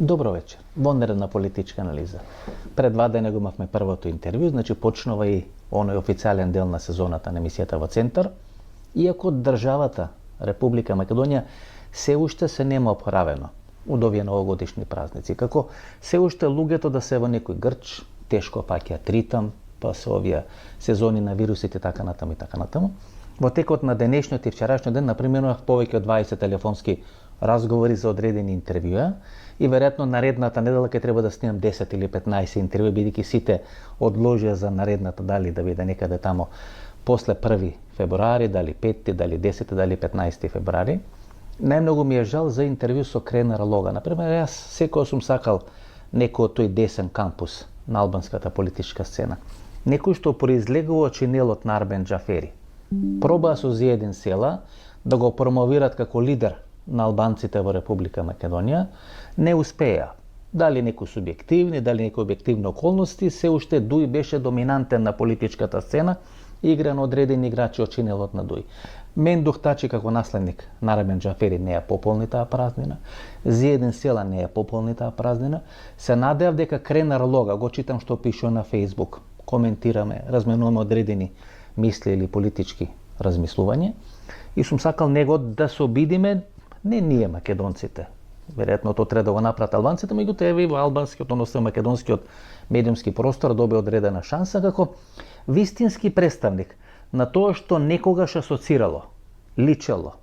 Добро вечер. Во нередна политичка анализа. Пред 2 дена го имавме првото интервју, значи почнува и оној официјален дел на сезоната на емисијата во Центар. Иако државата Република Македонија се уште се нема оправено од овие новогодишни празници. Како се уште луѓето да се во некој грч, тешко паќаат ритам, па се овие сезони на вирусите така натаму и така натаму. Во текот на денешниот и вчерашниот ден, например, имав повеќе од 20 телефонски разговори за одредени интервјуа и веројатно наредната недела ќе треба да снимам 10 или 15 интервјуи, бидејќи сите одложија за наредната, дали да биде некаде тамо после 1 февруари, дали 5, дали 10, дали 15 февруари. Најмногу ми е жал за интервју со Кренар Лога. Например, јас секој сум сакал некој од тој десен кампус на албанската политичка сцена. Некој што произлегува од чинелот на Арбен Џафери. Пробаа со Зиедин Села да го промовират како лидер на албанците во Република Македонија, не успеа. Дали некои субјективни, дали некои објективни околности, се уште Дуј беше доминантен на политичката сцена, игра на одредени играчи од чинелот на Дуј. Мендух Тачи како наследник на Арбен Џафери не ја пополни таа празнина, Зиедин Села не ја пополни таа празнина. Се надеав дека Кренар Лога, го читам што пишува на Facebook, коментираме, разменуваме одредени мисли или политички размислување, и сум сакал него да се обидиме, не ние македонците, веројатно тоа треба да го направат албанците, меѓутоа еве во албанскиот, односно македонскиот медиумски простор добива одредена шанса како вистински представник на тоа што некогаш асоцирало, личело,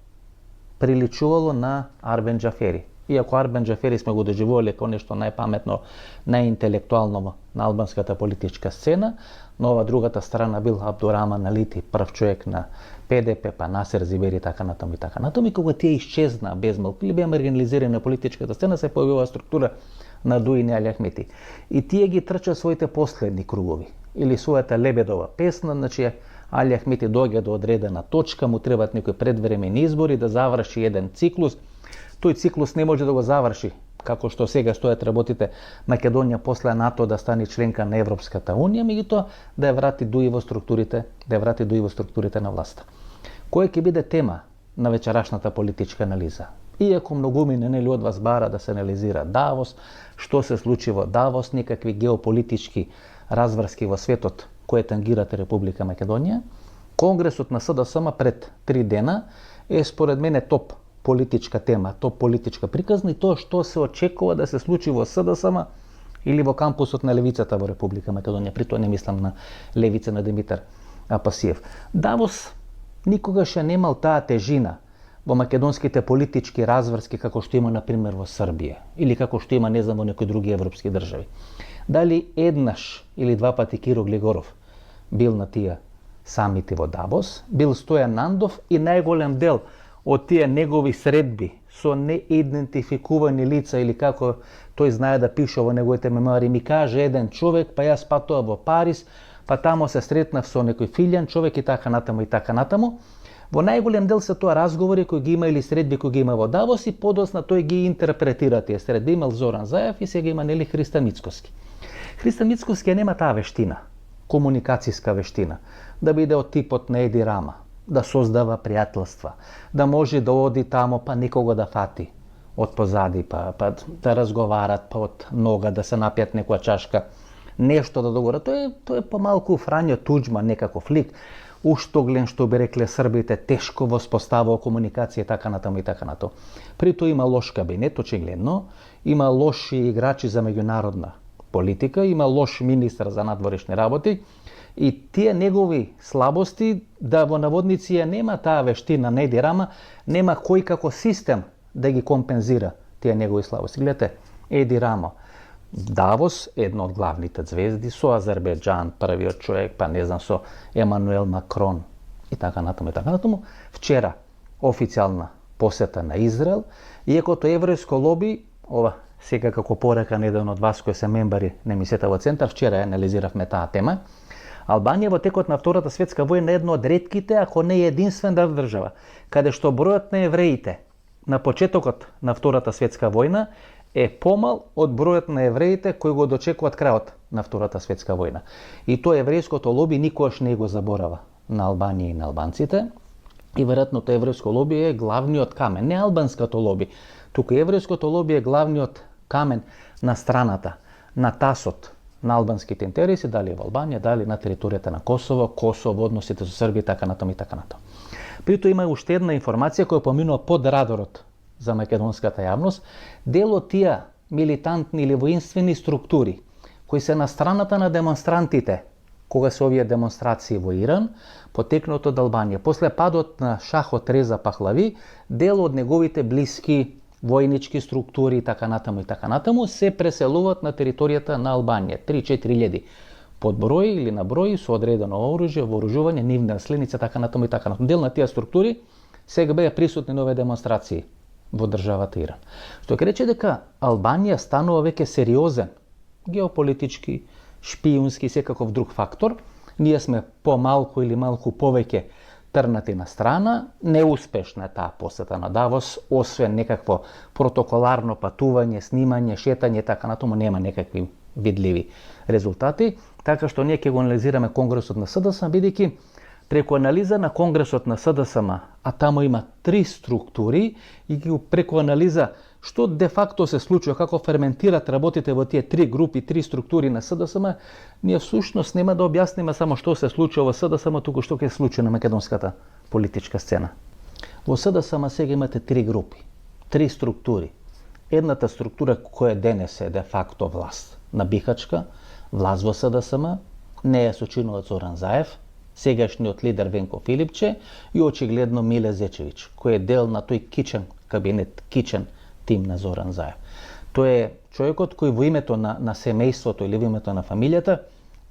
приличувало на Арбен Џафери. Иако Арбен Џафери сме го доживувале како нешто најпаметно, најинтелектуално на албанската политичка сцена, но ова другата страна бил Абдураман Алити, прв човек на ПДП, па Насер Зибери, така натаму и така натаму. И кога тие исчезна безмалку или беа маргинализирани на политичката сцена, се појавила структура на Дуј и Али Ахмети. И тие ги трча своите последни кругови или својата лебедова песна, значи Али Ахмети доаѓа до одредена точка, му требаат некои предвремени избори да заврши еден циклус. Тој циклус не може да го заврши како што сега стојат работите Македонија после НАТО да стане членка на Европската унија, меѓутоа да ја врати Дуј во структурите, на власта. Која ќе биде тема на вечерашната политичка анализа? Иако многумина нели од вас бара да се анализира Давос, што се случи во Давос, некакви геополитички разврски во светот кои тангират Република Македонија, Конгресот на СДСМ пред 3 дена е според мене топ политичка тема, топ политичка приказна, и тоа што се очекува да се случи во СДСМ или во кампусот на левицата во Република Македонија. При тоа не мислам на левица на Димитар Апасиев. Давос никогаш немал таа тежина во македонските политички разврски како што има например во Србија или како што има не знам во некои други европски држави. Дали еднаш или 2 пати Киро Глигоров бил на тие самити во Давос, бил Стојан Нандов и најголем дел од тие негови средби со неидентификувани лица или како тој знае да пише во неговите мемуари, ми каже еден човек, па јас патував во Париз, па тамо се сретнав со некој филјан човек и така натаму и така натаму. Во најголем дел се тоа разговори кои ги има или средби кои ги има во Давос и подосна тој ги интерпретира тие средби. Имал Зоран Заев и сега има нели Христо Мицкоски. Христо Мицкоски нема таа вештина, комуникацијска вештина, да биде од типот на Еди Рама, да создава пријателства, да може да оди тамо па некого да фати од позади, па да разговарат, па од нога да се напијат некоја чашка, нешто да договорат. Тоа е помалку Фрањо Туџман некаков лик, уштоглен, што би рекле србите, тешко воспоставува комуникација и така натаму и така натаму. При тоа има лош кабинет, очигледно, има лоши играчи за меѓународна политика, има лош министар за надворешни работи, и тие негови слабости, да во наводници ја нема таа вештина, не Еди Рама, нема кој како систем да ги компензира тие негови слабости. Гледате, Еди Рама, Давос, едно од главните звезди, со Азербејџан, првиот човек, па не знам, со Емануел Макрон и така натаму и така натаму. Вчера официјална посета на Израел, иако тоа еврејско лоби, ова сега како порака на еден од вас кои се мембари на емисијата во Центар, вчера анализиравме таа тема. Албанија во текот на Втората светска војна е една од ретките, ако не единствена држава, каде што бројот на евреите на почетокот на Втората светска војна е помал од бројот на евреите кои го дочекуваат крајот на Втората светска војна. И тоа еврејското лоби никогаш не го заборава на Албанија и на албанците. И веројатно тоа еврејско лоби е главниот камен, не албанското лоби. Туку еврејското лоби е главниот камен на страната, на тасот на албанските интереси, дали во Албанија, дали на територијата на Косово, односите со Србија, така натаму и така натаму. Прито има уште една информација која поминува под радарот за македонската јавност. Дел од тие милитантни или воинствени структури кои се на страната на демонстрантите кога се овие демонстрации во Иран, потекнат од Албанија. После падот на Шахот Реза Пахлави, дел од неговите блиски војнички структури и така натаму се преселуваат на територијата на Албанија. 3-4 илјади под број или на број со одредено оружје, вооружување, нивни наследници, така натаму и така натаму. Дел на тие структури сега беа присутни на овие демонстрации во државата Иран. Што ќе рече дека Албанија станува веќе сериозен геополитички, шпиунски, секаков друг фактор. Ние сме помалку или малку повеќе трнати на страна. Неуспешна е таа посета на Давос, освен некакво протоколарно патување, снимање, шетање, така натаму нема некакви видливи резултати. Така што ние ќе го анализираме Конгресот на СДСМ, бидејќи преку анализа на Конгресот на СДСМ, а таму има 3 структури, и преку анализа што де факто се случува, како ферментират работите во тие 3 групи, 3 структури на СДСМ, ние всушност нема да објасниме само што се случува во СДСМ, туку што ќе се случи на македонската политичка сцена. Во СДСМ сега имате 3 групи, 3 структури. Едната структура која денес е де факто власт на Бихачка, власт во СДСМ, не е сочинуваат Зоран Заев, сегашниот лидер Венко Филипче и очигледно Миле Зечевич, кој е дел на тој кичен кабинет, кичен тим на Зоран Заев. Тој е човекот кој во името на семејството или во името на фамилијата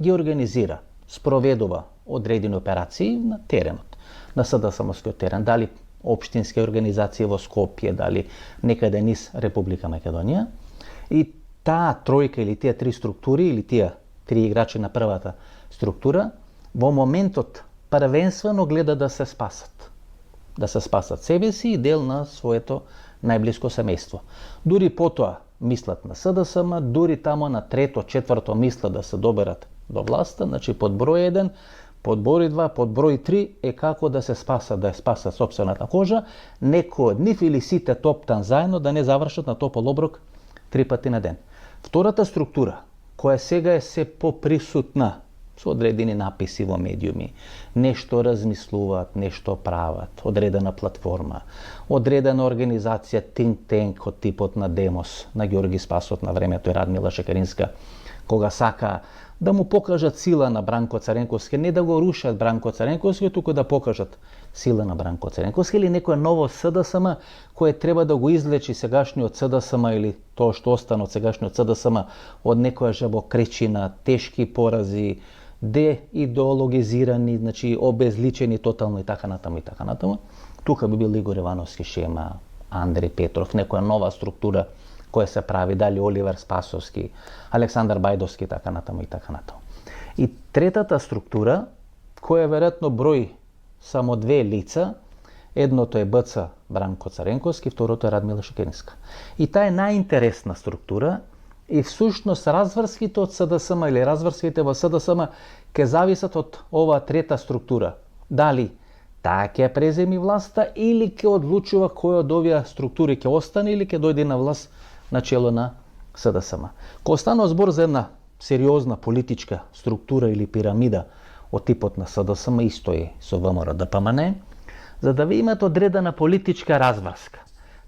ги организира, спроведува одредени операции на теренот, на СДСМскиот терен, дали општински организации во Скопје, дали некаде низ Република Македонија. И таа тројка или тие 3 структури или тие 3 играчи на првата структура во моментот првенствено гледа да се спасат. Да се спасат себе си и дел на своето најблиско семејство. Дури потоа мислат на СДСМ, дури тамо на 3-то, 4-то мислат да се доберат до власта, значи под број 1, под број 2, под број 3 е како да се спасат, да ја спасат сопствената кожа, некој од нив или сите топтан заедно да не завршат на топол оброк 3 пати на ден. Втората структура, која сега е се поприсутна, со одредени написи во медиуми, нешто размислуваат, нешто прават, одредена платформа, одредена организација, think tank од типот на Демос, на Ѓорги Спасов на времето и Радмила Шекеринска, кога сака да му покажат сила на Бранко Царенковски, не да го рушат Бранко Царенковски, туку да покажат сила на Бранко Царенковски, или некој ново СДСМ кое треба да го излечи сегашниот СДСМ или тоа што остана од сегашниот СДСМ од некоја жабокречина, тешки порази, деидеологизирани, значи обезличени тотално и така натаму и така натаму. Тука би бил Игор Ивановски Шема, Андреј Петров, некоја нова структура која се прави, дали Оливер Спасовски, Александар Бајдовски, така натаму и така натаму. И третата структура, која веројатно брои само 2 лица, едното е БЦ Бранко Царенковски, второто е Радмила Шекеринска. И таа е најинтересна структура, и всушност разврските од СДСМ или разврските во СДСМ ќе зависат од оваа трета структура. Дали таа ќе преземи власта или ќе одлучува кој од овие структури ќе остане или ќе дојде на власт на чело на СДСМ. Кога станува збор за една сериозна политичка структура или пирамида од типот на СДСМ, исто е со ВМРО ДПМН, за да ви имате одредена политичка разврска.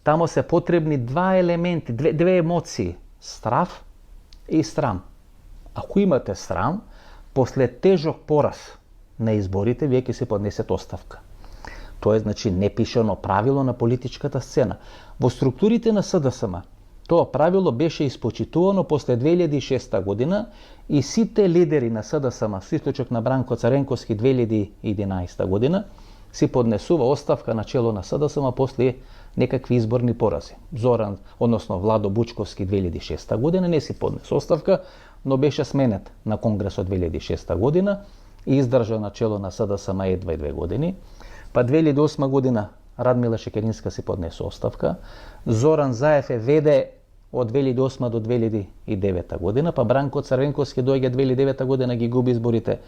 Тамо се потребни два елементи, две емоции, страв и срам. Ако имате срам, после тежок пораз на изборите, вие ќе се поднесете оставка. Тоа е, значи, непишано правило на политичката сцена. Во структурите на СДСМ, тоа правило беше испочитувано после 2006 година и сите лидери на СДСМ, со исклучок на Бранко Царенковски 2011 година, си поднесува оставка на чело на СДСМ после некакви изборни порази. Зоран, односно Владо Бучковски 2006 година не си поднесе оставка, но беше сменет на Конгресот 2006 година и издржа на чело на СДСМ едва 2 години. Па 2008 година Радмила Шекеринска си поднесе оставка. Зоран Заев е веде од 2008 до 2009 година, па Бранко Царенковски доаѓа 2009 година, ги губи изборите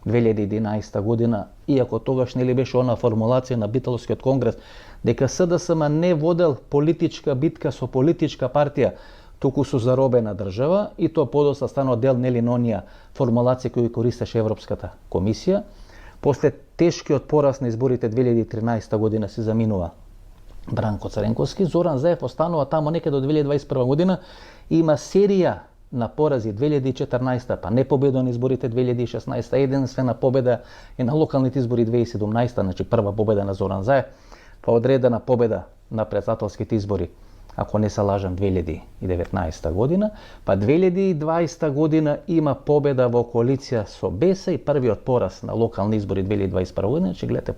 2011 година, иако тогаш нели беше она формулација на Битолскиот конгрес дека СДСМ не водел политичка битка со политичка партија, туку со заробена држава и тоа подоцна станува дел нели на оние формулации кои користеше Европската комисија. После тешкиот пораз на изборите 2013 година се заминува Бранко Цренковски, Зоран Заев останува тамо некаде до 2021 година, има серија на порази 2014, па не победа на изборите 2016, единствена победа и на локалните избори 2017, значи прва победа на Зоран Заев, па одредена победа на председателските избори, ако не се лажам, 2019 година, па 2020 година има победа во коалиција со БЕСА и првиот пораз на локални избори 2021 година, че гледате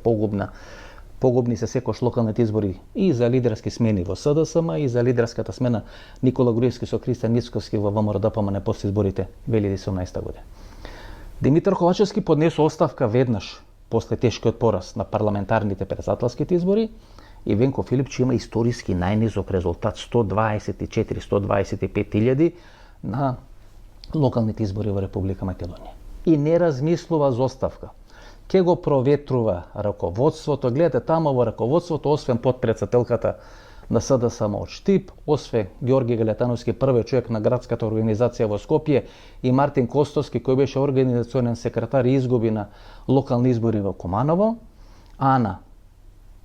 погубни се секош локалните избори и за лидерски смени во СДСМ и за лидерската смена Никола Груевски со Кристијан Ницковски во ВМРО-ДПМН после изборите 2018 година. Димитар Ковачевски поднесо оставка веднаш после тешкиот пораз на парламентарните председателските избори и Венко Филипче има историски најнизок резултат 124-125 илјади на локалните избори во Република Македонија. И не размислува за оставка. Ке го проветрува раководството. Гледате, тамо во раководството, освен подпредседателката на СДСМ од Штип, освен Георги Галетановски, првиот човек на градската организација во Скопје, и Мартин Костовски, кој беше организационен секретар и изгуби на локални избори во Куманово, Ана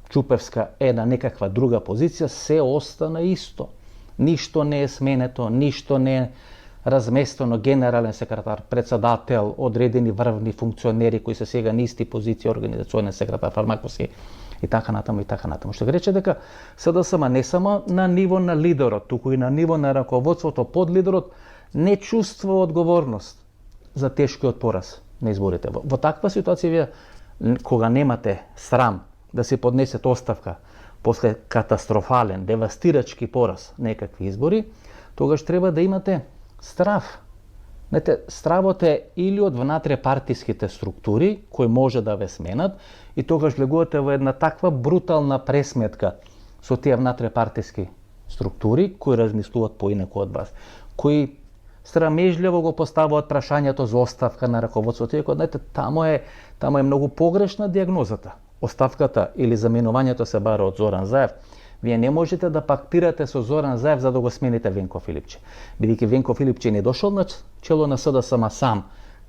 Чупевска е на некаква друга позиција, се остана исто. Ништо не е сменето, ништо не е разместено, генерален секретар, председател, одредени врвни функционери кои се сега на исти позиции, организационен секретар Фармаковски и така натаму и така натаму. Што го рече дека СДСМ не само на ниво на лидерот, туку и на ниво на раководството под лидерот не чувствува одговорност за тешкиот пораз на изборите. Во таква ситуација вие кога немате срам да се поднесете оставка после катастрофален, девастирачки пораз некакви избори, тогаш треба да имате страв. Знаете, стравот е или од внатре партиските структури, кои може да ве сменат, и тогаш влегувате во една таква брутална пресметка со тие внатре партиски структури, кои размислуваат поинаку од вас, кои срамежливо го поставуваат прашањето за оставка на раководството, иако, знаете, тамо е многу погрешна диагнозата. Оставката или заменувањето се бара од Зоран Заев. Вие не можете да пактирате со Зоран Заев за да го смените Венко Филипче. Бидејќи Венко Филипче не дошол на чело на СДСМ сам.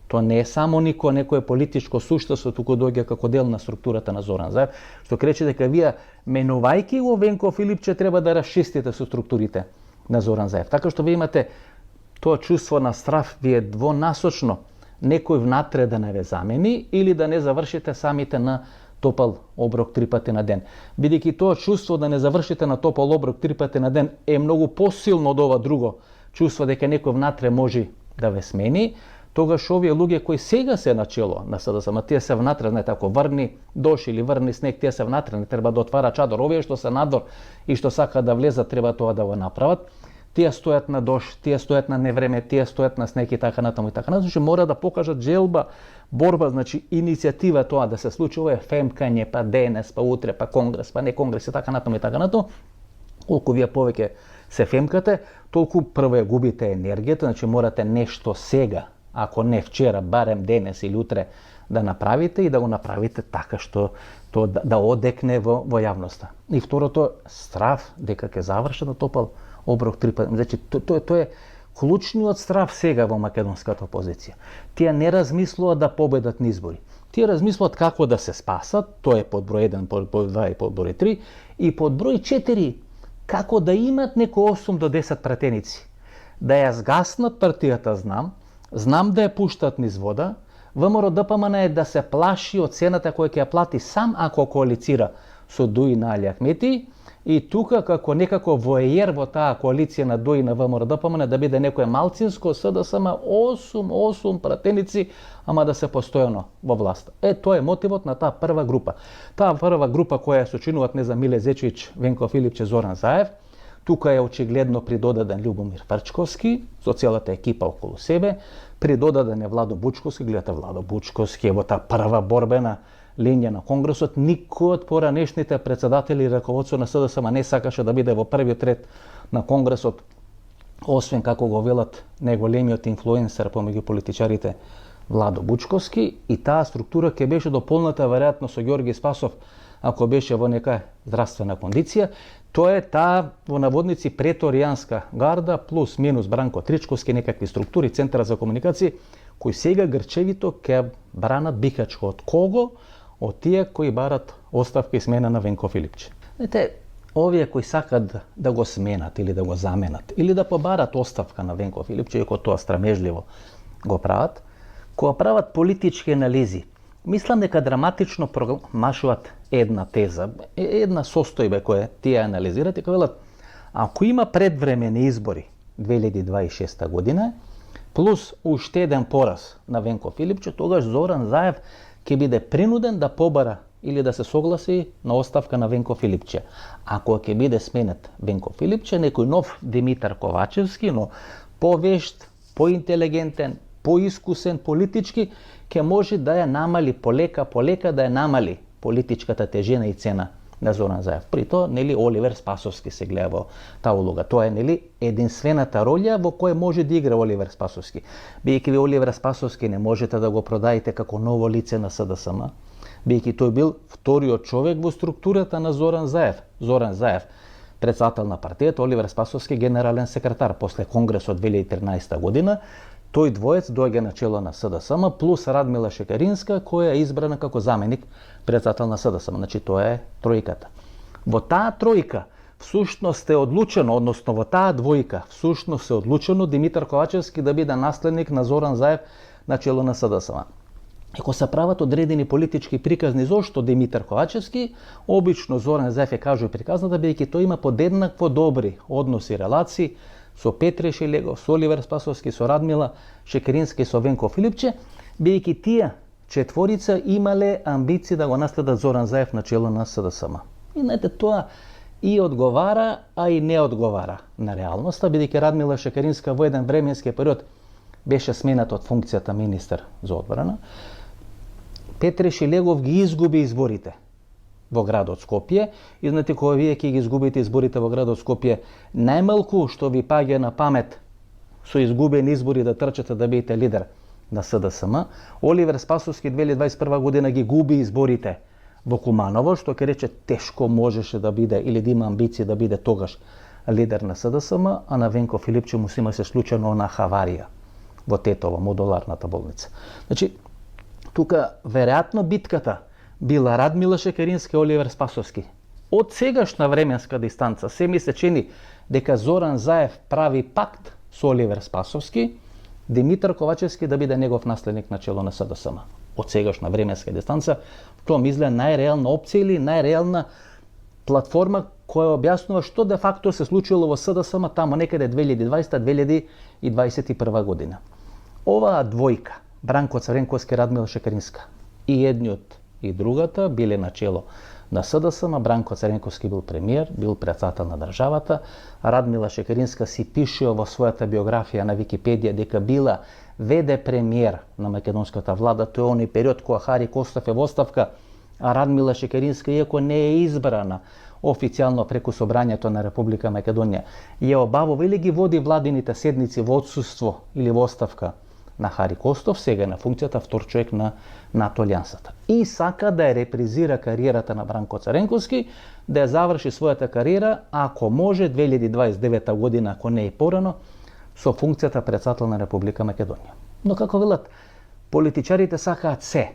Тоа не е само некое политичко суштество, туку доаѓа како дел на структурата на Зоран Заев, што крече дека вие, менувајќи го Венко Филипче, треба да расчистите со структурите на Зоран Заев. Така што вие имате тоа чувство на страв, вие двонасочно некој внатре да не ве замени или да не завршите самите на топал оброк 3 пати на ден. Бидејќи тоа чувство да не завршите на топал оброк 3 пати на ден е многу посилно од ова друго чувство дека некој внатре може да ве смени, тогаш овие луѓе кои сега се начело на СДСМ, тие се внатре, знаете, ако врни дожд или врни снег, тие се внатре, не треба да отвара чадор. Овие што се надвор и што сакаат да влезат, треба тоа да го направат. Тие стојат на дожд, тие стојат на невреме, тие стојат на снег и така натаму и така натаму. Значи мора да покажат желба, борба, значи иницијатива тоа да се случи, ова е фемкање, па ДНС, па утре, па конгрес, па не конгрес и така натаму и така натаму. Колку вие повеќе се фемкате, толку прво ја губите енергијата, значи морате нешто сега, ако не вчера, барем денес или утре, да направите и да го направите така што тоа да одекне во јавноста. И второто, страв дека ќе заврши на топал оброк 3 пати. Значи, тоа е клучниот страв сега во македонската опозиција. Тие не размислуваат да победат на избори. Тие размислуваат како да се спасат, тоа е под број 1, под број 2 и под број 3, и под број 4, како да имат некои 8 до 10 пратеници. Да ја згаснат партијата, знам да ја пуштат низ вода, ВМРО-ДПМН е да се плаши од цената која ќе ја плати сам ако коалицира со Дуи на Али Ахмети, и тука како некако воејер во таа коалиција на Дуи на ВМРО-ДПМН да биде некое малцинско СДСМ 8 пратеници, ама да се постојано во власта. Тоа е мотивот на таа прва група. Таа прва група која се сочинуваат Миле Зечевиќ, Венко Филипче, Зоран Заев. Тука е очигледно придодаден Љубомир Фрчковски со целата екипа околу себе. Придодаден е Владо Бучковски, гледате Владо Бучковски е во таа прва борбена линија на Конгресот. Никој од поранешните председатели и раководство на СДСМ не сакаше да биде во првиот ред на Конгресот, освен како го велат најголемиот инфлуенсер помеѓу политичарите Владо Бучковски, и таа структура ќе беше дополната веројатно со Ѓорги Спасов ако беше во нека здравствена кондиција. Тоа е таа во наводници преторијанска гарда плюс минус Бранко Тричковски, некакви структури, центар за комуникации, кои сега грчевито ќе бранат Бикачко. Од кого? Од тие кои барат оставка и смена на Венко Филипче. Знаете, овие кои сакат да го сменат или да го заменат, или да побарат оставка на Венко Филипче, иако тоа страмежливо го прават, кога прават политички анализи, мислам дека драматично промашуваат една теза, една состојба која тие анализират и која велат, ако има предвремени избори 2026 година, плюс уште еден пораз на Венко Филипче, тогаш Зоран Заев ќе биде принуден да побара или да се согласи на оставка на Венко Филипче. Ако ќе биде сменет Венко Филипче, некој нов Димитар Ковачевски, но повешт, поинтелигентен, поискусен политички, ќе може да ја намали полека да ја намали политичката тежина и цена на Зоран Заев. При тоа, нели, Оливер Спасовски се гледа во таа улога. Тоа е, нели, единствената роља во која може да игра Оливер Спасовски. Бидејќи ви Оливер Спасовски не можете да го продаете како ново лице на СДСМ, бидејќи тој бил вториот човек во структурата на Зоран Заев. Зоран Заев, председател на партијата, Оливер Спасовски, генерален секретар. После Конгресот 2013 година, тој двоец доаѓа на чело на СДСМ, плюс Радмила Шекеринска, која е избрана како заменик председател на СДСМ. Значи, тоа е тројката. Во таа тројка, всушност е одлучено, односно во таа двојка, всушност е одлучено Димитар Ковачевски да биде наследник на Зоран Заев на чело на СДСМ. Ако се прават одредени политички приказни зошто Димитар Ковачевски, обично Зоран Заев е кажува приказната, бидејќи тој има подеднакво добри односи и релации со Петре Шилегов, со Оливер Спасовски, со Радмила Шекеринска и со Венко Филипче, бидејќи тие четворица имале амбиции да го наследат Зоран Заев на чело на СДСМ. И знаете, тоа и одговара, а и не одговара на реалноста, бидејќи Радмила Шекеринска во еден временски период беше сменат од функцијата министер за одбрана. Петре Шилегов ги изгуби изборите во градот Скопје, и знаете, кога вие ќе ги изгубите изборите во градот Скопје, најмалку што ви паѓа на памет со изгубени избори да трчате да бидете лидер на СДСМ, Оливер Спасовски 2021 година ги губи изборите во Куманово, што ќе рече тешко можеше да биде или да има амбиции да биде тогаш лидер на СДСМ, а на Венко Филипче му се случено на хаварија во Тетово, модуларната болница. Значи, тука веројатно битката била Радмила Шекеринска и Оливер Спасовски. Од сегашна временска дистанца се ми се чини дека Зоран Заев прави пакт со Оливер Спасовски, Димитар Ковачевски да биде негов наследник на чело на СДСМ. Од сегашна временска дистанца, тоа ми изгледа најреална опција или најреална платформа која објаснува што де факто се случило во СДСМ тамо некаде 2020-2021 година. Оваа двојка, Бранко Цренковски, Радмила Шекеринска, и едниот и другата биле на чело на СДСМ. Бранко Цренковски бил премиер, бил председател на државата. Радмила Шекеринска си пишува во својата биографија на Википедија дека била ВД премиер на македонската влада. Тој е оној период кога Хари Костов е во оставка, а Радмила Шекеринска, иако не е избрана официјално преку собрањето на Република Македонија, ја обавува или ги води владините седници во отсуство или во оставка на Хари Костов, сега на функцијата втор човек на НАТО алијансата. И сака да ја репризира кариерата на Бранко Цренковски, да ја заврши својата кариера, ако може 2029 година, ако не и порано, со функцијата председател на Република Македонија. Но како велат, политичарите сакаат се.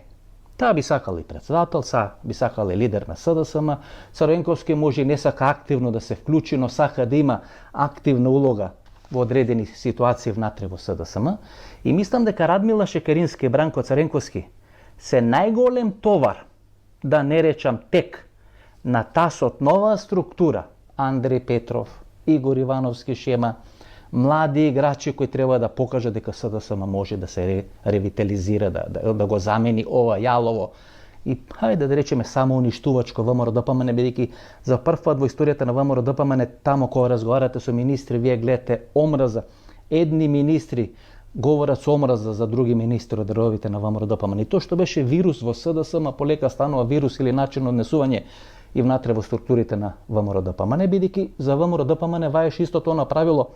Таа би сакал и председател, би сакал и лидер на СДСМ. Цренковски може и не сака активно да се вклучи, но сака да има активна улога во одредени ситуации внатре во СДСМ. И мислам дека Радмила Шекеринска и Бранко Цренковски се најголем товар, да не речам тек, на тасот нова структура. Андреј Петров, Игор Ивановски Шема, млади играчи кои треба да покажат дека СДСМ може да се ревитализира, да го замени ова јалово и хајде да речеме само уништувачко ВМРО-ДПМН, бидејќи за прв пат во историјата на ВМРО-ДПМН, тамо кога разговарате со министри, вие гледате омраза. Едни министри говорат со омраза за други министри од редовите на ВМРО-ДПМН. И тоа што беше вирус во СДСМ полека станува вирус или начин на однесување и внатре во структурите на ВМРО-ДПМН, бидејќи за ВМРО-ДПМН ваеше истото оно правило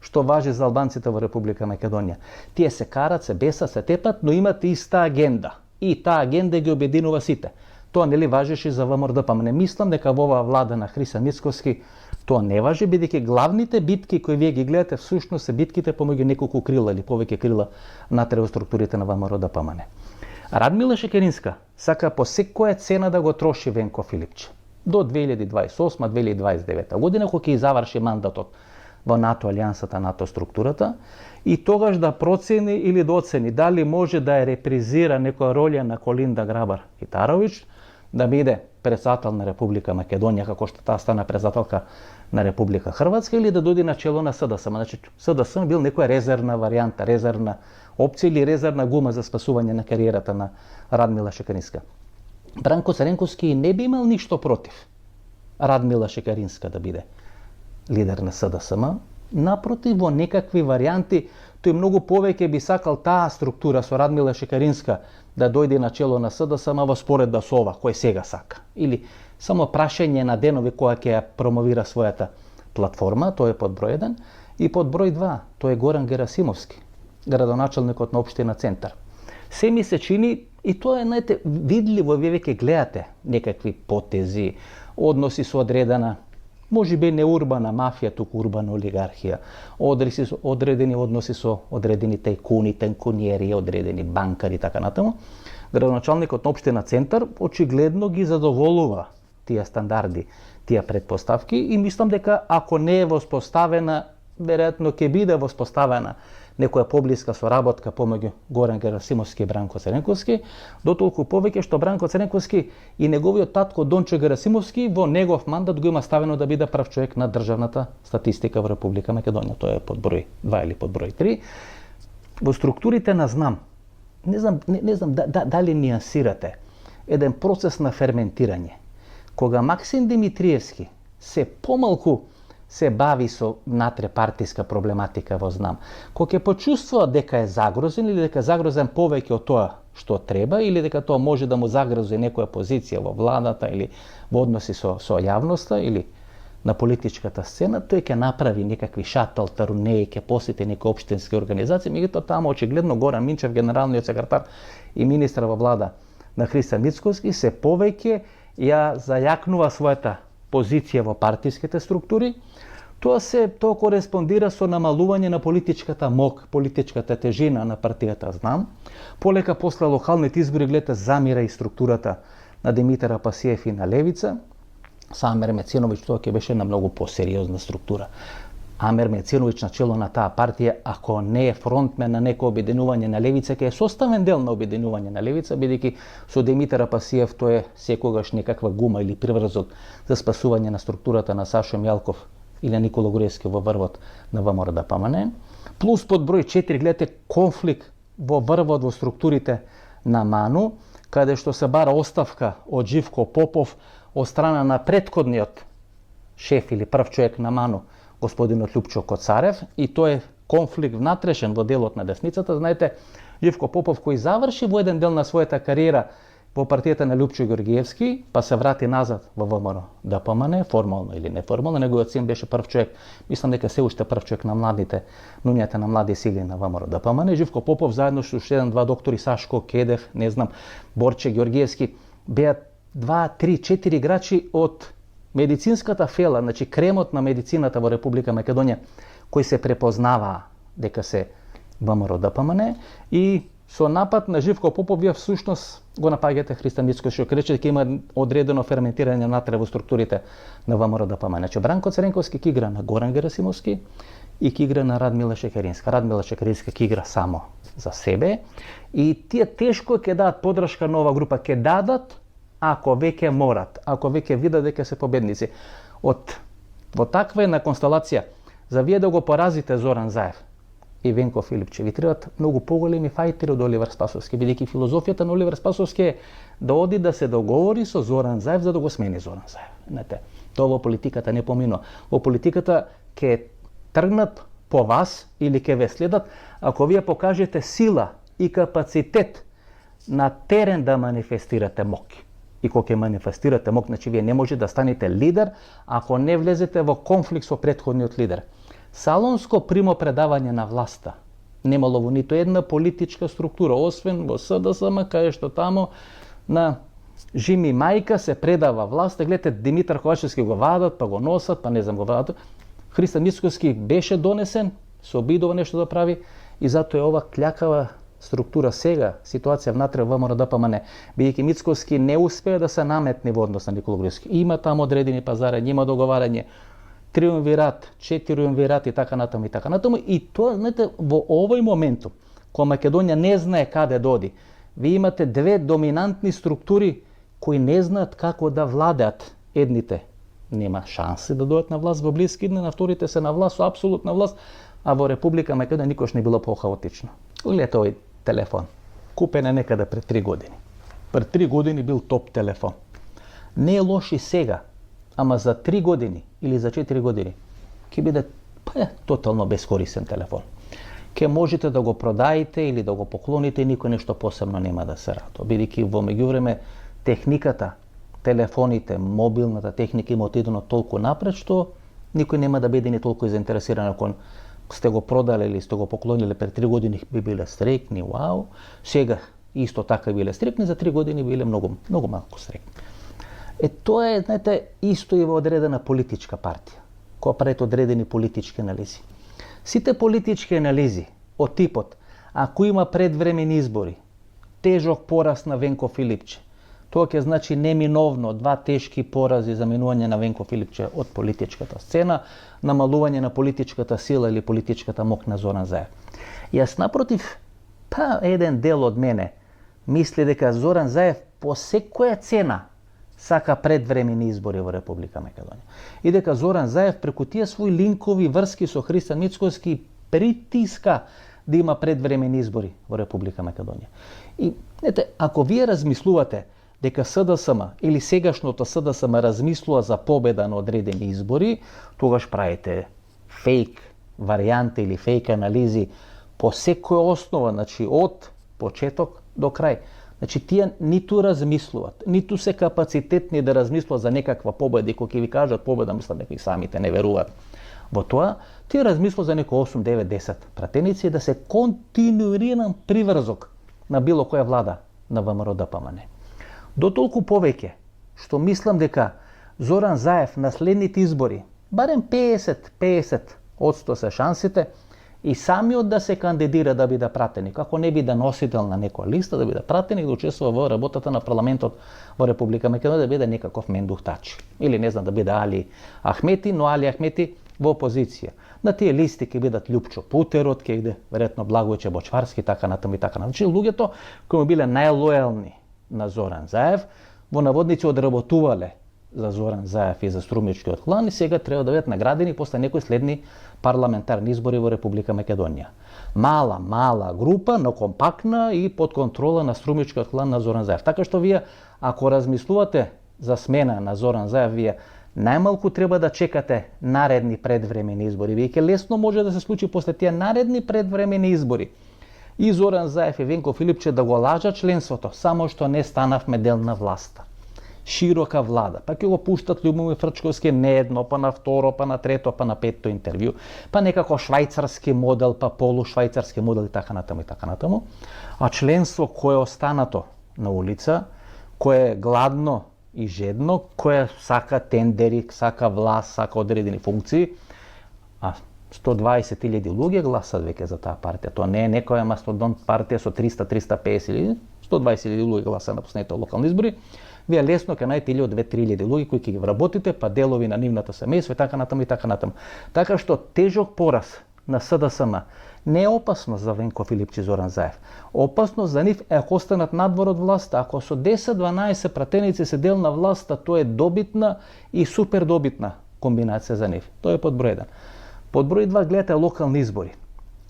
што важи за албанците во Република Македонија. Тие се карат, се бесат, се тепат, но имат иста агенда. И таа агенда ги обединува сите. Тоа нели важеше за ВМРО-ДПМН. Не мислам дека во оваа влада на Христијан Мицкоски тоа не важи, бидејќи главните битки кои вие ги гледате всушност се битките помеѓу неколку крила или повеќе крила натре во структурите на ВМРО-ДПМН. Радмила Шекеринска сака по секоја цена да го троши Венко Филипче до 2028-2029 година, кога ќе заврши мандатот во НАТО алијансата, НАТО структурата, и тогаш да процени или да оцени дали може да ја репризира некоја роља на Колинда Грабар-Китаровиќ, да биде председател на Република Македонија, како што таа стана председателка на Република Хрватска, или да дојде на чело на СДСМ. Значи, СДСМ бил некоја резервна варијанта, резервна опција или резервна гума за спасување на кариерата на Радмила Шекеринска. Бранко Цренковски не би имал ништо против Радмила Шекеринска да биде лидер на СДСМ. Напротив, во некакви варијанти, тој многу повеќе би сакал таа структура со Радмила Шекеринска да дојде на чело на СДСМ во споредба со ова кој сега сака. Или само прашање на денови која ќе ја промовира својата платформа, тоа е под број 1, и под број 2, тоа е Горан Герасимовски, градоначалникот на општина Центар. Се ми се чини, и тоа е, знаете, видливо, вие веќе гледате некакви потези, односи со одредена, може би не урбана мафија, туку урбана олигархија, одредени односи со одредени тајкуни, танкуниери, одредени банкари и така натаму. Градоначалникот на општина Центар очигледно ги задоволува тие стандарди, тие претпоставки, и мислам дека ако не е воспоставена, веројатно ќе биде воспоставена некоја поблиска соработка помеѓу Горан Герасимовски и Бранко Цренковски, дотолку повеќе што Бранко Цренковски и неговиот татко Дончо Герасимовски во негов мандат го има ставено да биде прв човек на државната статистика во Република Македонија. Тоа е под број 2 или под број 3. Во структурите на знам, не знам дали нијансирате еден процес на ферментирање, кога Максим Димитриевски се помалку се бави со натре партиска проблематика во знам, кога ќе почувствува дека е загрозен или дека е загрозен повеќе од тоа што треба, или дека тоа може да му загрози некоја позиција во владата или во односи со јавноста или на политичката сцена, тој ќе направи некакви шатл турнеи, ќе посети некои општински организации, меѓутоа таму очигледно Горан Минчев, генералниот секретар и министар во влада на Христијан Мицкоски, се повеќе ја зајакнува својата позиција во партиските структури. Тоа кореспондира со намалување на политичката мок, политичката тежина на партијата Знам. Полека после локалните избори гледате замира и структурата на Димитар Апасиев и на Левица. Со Амер Меценовиќ тоа ќе беше на многу посериозна структура. Амер Меценовиќ на чело на таа партија, ако не е фронтмен на некој обединување на Левица, ќе е составен дел на обединување на Левица, бидејќи со Димитар Апасиев тоа е секогаш некаква гума или приврзок за спасување на структурата на Сашо Мјалков или Никола Груевски во врвот на ВМРО-ДПМН. Плюс под број 4 гледате конфликт во врвот во структурите на МАНУ, каде што се бара оставка од Живко Попов од страна на претходниот шеф или прв човек на МАНУ, господинот Лјупчо Коцарев, и тоа е конфликт внатрешен во делот на десницата. Знаете, Живко Попов кој заврши во еден дел на својата кариера во партијата на Лјупчо Георгиевски, па се врати назад во ВМРО-ДПМН, формално или неформално, неговиот син беше прв човек, мислам дека се уште прв човек на младите, нуњата на млади сили на ВМРО-ДПМН. Живко Попов заедно со уште еден-два доктори, Сашко Кедев, не знам, Борче Георгиевски, беа 2, 3, 4 играчи од медицинската фела, значи кремот на медицината во Република Македонија, кои се препознаваа дека се ВМРО-ДПМН, и со напад на Живко Попов вие всушност го напаѓате Христијан Мицкоски, што рече дека има одредено ферментирање натре во структурите на ВМРО-ДПМН. Значи Бранко Цренковски ќе игра на Горан Герасимовски и ќе игра на Радмила Шекеринска. Радмила Шекеринска ќе игра само за себе, и тие тешко ќе дадат подршка на ова група, ќе дадат ако веќе морат, ако веќе видат дека се победници. Во таква една констелација, за вие да го поразите Зоран Заев и Венко Филипче, ви требаат многу поголеми фајтери од Оливер Спасовски, бидејќи филозофијата на Оливер Спасовски е да оди да се договори со Зоран Заев за да го смени Зоран Заев. Знаете, тоа во политиката не поминува. Во политиката ќе тргнат по вас или ќе ве следат ако вие покажете сила и капацитет на терен да манифестирате моќ. И кога ќе манифестирате моќ, значи вие не може да станете лидер ако не влезете во конфликт со претходниот лидер. Салонско примопредавање на власта немало во ниту една политичка структура, освен во СДСМ, каде што тамо на Жими мајка се предава власт, гледате Димитар Ковачевски го вадат, па го носат, па не знам го вадат. Христо Мицкоски беше донесен, се обидува нешто да прави и затоа е ова клякава структура сега, ситуација внатре во ВМРО-ДПМН, бидејќи Мицкоски не успеа да се наметне во однос на Никола Груевски. Има таму одредени пазарења, има договарање, триумвират, 4 триумвират и така натаму и така натаму. И тоа, знаете, во овој моменту, кога Македонија не знае каде доди, ви имате две доминантни структури кои не знаат како да владеат. Едните нема шанси да дојдат на власт во блиски дни, на вторите се на власт, со апсолутна власт, а во Република Македонија никош не било по-хаотично. Гледате овој телефон, купен е некаде пред 3 години. Пред 3 години бил топ телефон. Не е лош и сега, ама за 3 години или за 4 години ќе биде тотално бескорисен телефон. Ке можете да го продаите или да го поклоните, никој нешто посебно нема да се радува. Бидејќи во меѓувреме техниката, телефоните, мобилната техника има отидено толку напред што никој нема да биде ни толку заинтересиран ако сте го продале или сте го поклониле пред 3 години би биле стрекни, вау. Сега исто така биле стрекни, за 3 години биле многу малку стрекни. Тоа е, знаете, исто и во одредена политичка партија, која прават одредени политички анализи. Сите политички анализи од типот, ако има предвремени избори, тежок пораз на Венко Филипче, тоа ќе значи неминовно 2 тешки порази за минување на Венко Филипче од политичката сцена, намалување на политичката сила или политичката мок на Зоран Заев. Јас напротив, еден дел од мене мисли дека Зоран Заев по секоја цена сака предвремени избори во Република Македонија. И дека Зоран Заев преку тие своји линкови врски со Христо Мицкоски притиска да има предвремени избори во Република Македонија. И ако вие размислувате дека СДСМ или сегашното СДСМ размислува за победа на одредени избори, тогаш правите фейк варијанти или фейк анализи по секоја основа, значи од почеток до крај. Значи тие ниту размислуваат, ниту се капацитетни да размислуваат за некаква победа, и кога ќе ви кажат победа, мислат дека и самите не веруваат во тоа, тие размислуваат за некои 8, 9, 10 пратеници да се континуиран приврзок на било која влада на ВМРО-ДПМН. До толку повеќе што мислам дека Зоран Заев на следните избори, барем 50% се шансите, и самиот да се кандидира да биде пратеник, ако не биде носител на некоја листа, да биде пратеник, да учествува во работата на парламентот во Република Македонија, да биде некаков Мендух Тачи. Или не знам, да биде Али Ахмети, но Али Ахмети во опозиција. На тие листи ќе бидат Љупчо Путерот, ќе биде веројатно Благојче Бочварски, така натаму и така натаму. Значи луѓето кои биле најлојални на Зоран Заев, во наводници одработувале за Зоран Заев и за Струмичкиот клан, и сега треба да бидат наградени после некои следни парламентарни избори во Република Македонија. Мала група, но компактна и под контрола на Струмичкиот клан на Зоран Заев. Така што вие, ако размислувате за смена на Зоран Заев, вие најмалку треба да чекате наредни предвремени избори. Веќе лесно може да се случи после тие наредни предвремени избори и Зоран Заев и Венко Филипче да го лажат членството, само што не станавме дел на власта. Широка влада, па ќе го пуштат Љубомир Фрчковски не едно, па на второ, па на трето, па на петто интервју, па некако швајцарски модел, па полушвајцарски модел и така натаму и така натаму. А членство кое е останато на улица, кое е гладно и жедно, кое сака тендери, сака власт, сака одредени функции, а 120.000 луѓе гласат веќе за таа партија. Тоа не е некоја мастодонт партија со 300-350 или 120.000 луѓе гласат на последните локални избори. Вие лесно ќе најдете 1.000-2.000 луѓе кои ќе ги вработите, па делови на нивната семејство и така натаму и така натаму. Така што тежок пораз на СДСМ не е опасно за Венко Филипче и Зоран Заев. Опасно за нив е ако останат надвор од власта. Ако со 10-12 пратеници се дел на власта, тоа е добитна и супер добитна комбинација за нив. Тоа е под број 1. Под број 2 гледате локални избори.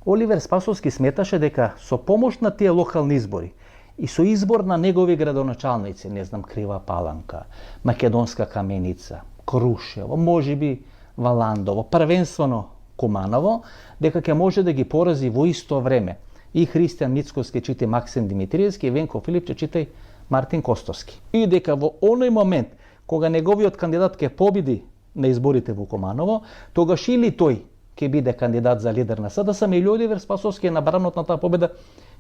Оливер Спасовски сметаше дека со помош на тие локални избори и со избор на негови градоначалници, не знам, Крива Паланка, Македонска Каменица, Крушево, можеби Валандово, првенствено Куманово, дека ќе може да ги порази во исто време и Христијан Мицкоски, читај Максим Димитриевски, и Венко Филипче, читај Мартин Костовски. И дека во оној момент кога неговиот кандидат ќе победи на изборите во Куманово, тогаш или тој ќе биде кандидат за лидер на СДСМ или Оливер Спасовски е набранот на таа победа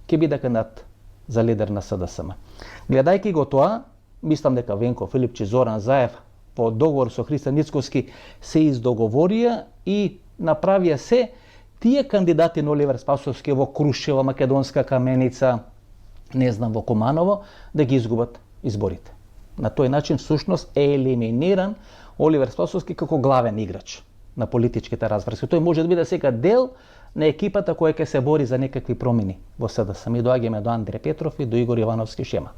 ќе биде кандидат за лидер на СДСМ. Гледајќи го тоа, мислам дека Венко Филипчи, Зоран Заев по договор со Христо Ницковски се издоговорија и направија се тие кандидати на Оливер Спасовски во Крушево, Македонска Каменица, не знам, во Куманово, да ги изгубат изборите. На тој начин всушност е елиминиран Оливер Спасовски како главен играч на политичките разврски. Тој може да биде сега дел на екипата која ќе се бори за некакви промени во СДСМ. Ми доаѓаме до Андре Петров и до Игор Јовановски Шема.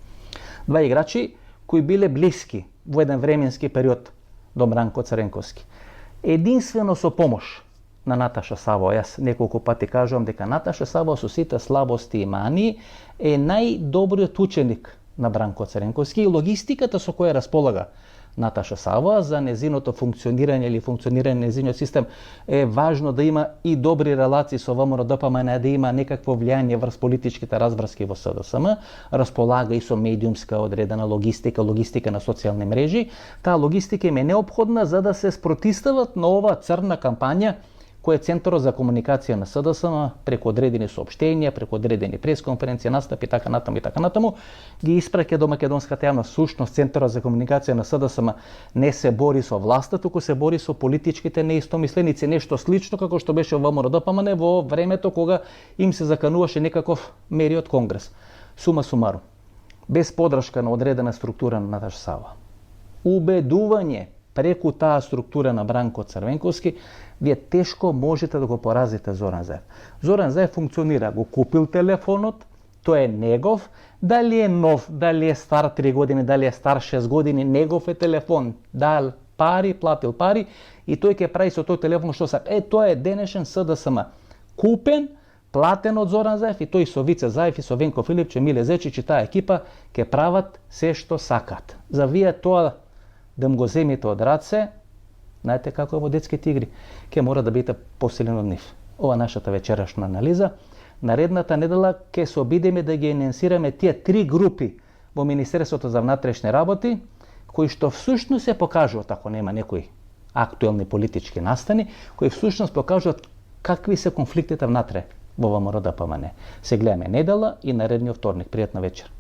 Два играчи кои биле блиски во еден временски период до Бранко Црвенковски. Единствено со помош на Наташа Саво. Јас неколку пати кажувам дека Наташа Саво со сите слабости и мани е најдобриот ученик на Бранко Црвенковски и логистиката со која располага Наташа Саво за незиното функционирање или функционирање на незиниот систем е важно да има и добри релации со ВМРО-ДПМН, да има некакво влијание врз политичките разврски во СДСМ, располага и со медиумска одредена логистика на социјални мрежи. Таа логистика им е неопходна за да се спротистават на оваа црна кампања кој е Центарот за комуникација на СДСМ преку одредени соопштенија, преку одредени пресконференции, настапи, така натаму, ги испраќа до македонската јавност. Сушност Центарот за комуникација на СДСМ не се бори со власта, туку се бори со политичките неистомисленици, нешто слично како што беше во ВМРО-ДПМН во времето кога им се закануваше некаков мериот конгрес. Сума сумарум, без подршка на одредена структура на Наташа Саво, убедување преку таа структура на Бранко Црвенковски, вие тешко можете да го поразите Зоран Заев. Зоран Заев функционира, го купил телефонот, тој е негов, дали е нов, дали е стар 3 години, дали е стар 6 години, негов е телефон, дал пари, платил пари и тој ќе прави со тој телефон што сака. Тоа е денешен СДСМ. Купен, платен од Зоран Заев и тој со Вице Заев и со Венко Филипче, Миле Зечич и таа екипа ќе прават се што сакат. За вие тоа да му го земите од раце, знаете како е во детските игри, ќе мора да бидете посилен од нив. Ова нашата вечерашна анализа. Наредната недела ќе се обидеме да ги ененсираме тие 3 групи во Министерството за внатрешни работи, кои што всушност се покажуваат, ако нема некои актуелни политички настани, кои всушност покажуваат какви се конфликтите внатре во ВМРО-ДПМН. Се гледаме недела и наредниот вторник. Пријатна вечер.